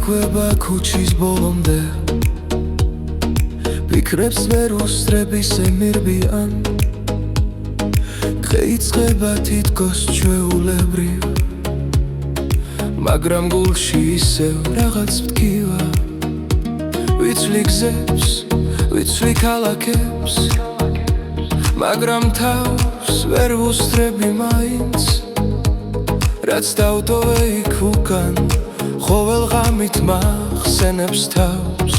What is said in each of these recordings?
იტყვება ქუჩის ბოლომდე ფიქრებს ვერ უსწრებს ემირბიან დღეიწყება თითქოს ჩვეულებრივ მაგრამ გულში ისევ რაღაც მტკივა ვიცვლი გზებს, ვიცვლი ქალაქებს მაგრამ თავს ვერ ვუსწრები მაინც რაც დავტოვე იქ უკან ყოველ ღამით მახსენებს თავს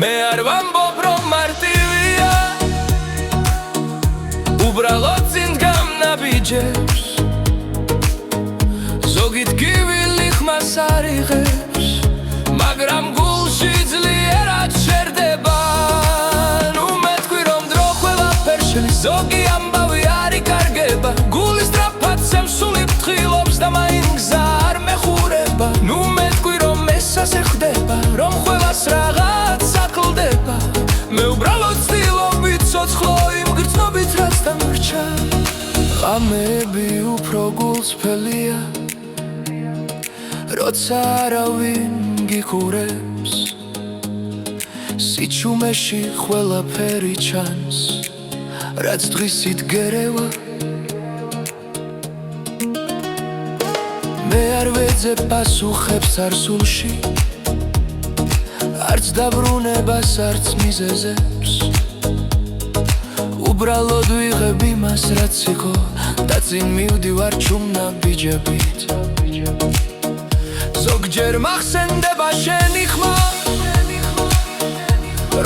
მე არ ვამბობ რომ მარტივია უბრალოდ წინ გამნაბიჯებს ზოგი ტკივილი ხმას არ იღებს მაგრამ გულში ძლიერად შერდება ნუ მეთქვი რომ დრო ყველაფერს შელის ზოგი ამბავი არ იკარგება გულის დრაფაცემ სული ფთხილობს და მაინც გზა არ მეხურება ნუ მეთქვი რომ ესაზე ხდება რომ ყველას რაღაც აკლდება მე უბრალოდ ვცდილობ ცოცხლო იმ გრძნობით რაც დამრჩა ღამეები უფრო გულწრფელია როცა არავინ გიხურებს სიჩუმეში ყველაფერი ჩანს რაც დღისით გერევა მე არ ვეძებ პასუხებს წარსულში არც დაბრუნებას არც მიზეზებს უბრალოდ ვიღებ იმას რაც იყო და წინ მივდივარ ჩუმნაბიჯებით ზოგჯერ მახსენდება შენი ხმა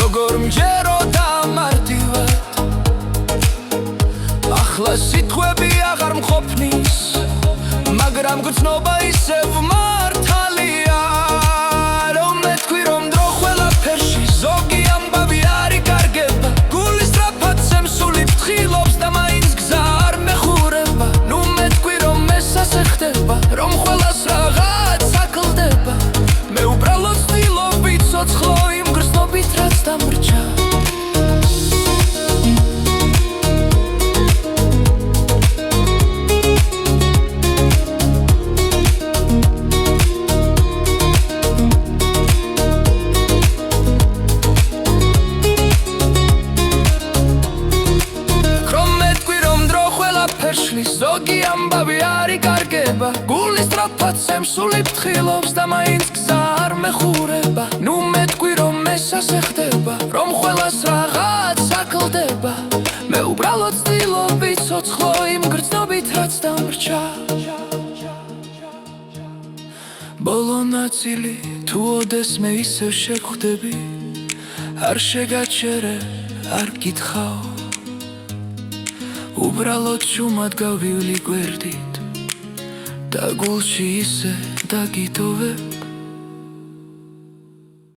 როგორ მჯეროდა მარტივად ახლა სიტყვები აღარ მყოფნის მაგრამ გრძნობა ისევ მართალია რომ მეთქვი რომ დრო ყველაფერში ზოგი ამბავი არ იკარგება გულის დრაფაცემ სული ფთხილობს და მაინც გზა არ მეხურება ნუ მეთქვი რომ ესაზე ხდება რომ ყველას რაღაც აკლდება მე უბრალოდ ვცდილობ ცოცხლო იმ გრძნობით რაც დამრჩა ზოგი ამბავი არ იკარგება გულის დრაფაცემ სული ფთხილობს და მაინც გზა არ მეხურება ნუ მეთქვი რომ ესაზე ხდება რომ ყველას რაღაც აკლდება მე უბრალოდ ვცდილობ ცოცხლო იმ გრძნობით რაც დამრჩა ბოლო ნაწილი თუ ოდესმე ისევ შეგხვდები არ შეგაჩერე არ გითხაო უბრალოდ შუმად გავივლი გვერდით და გულში ისე დაგიტოვებ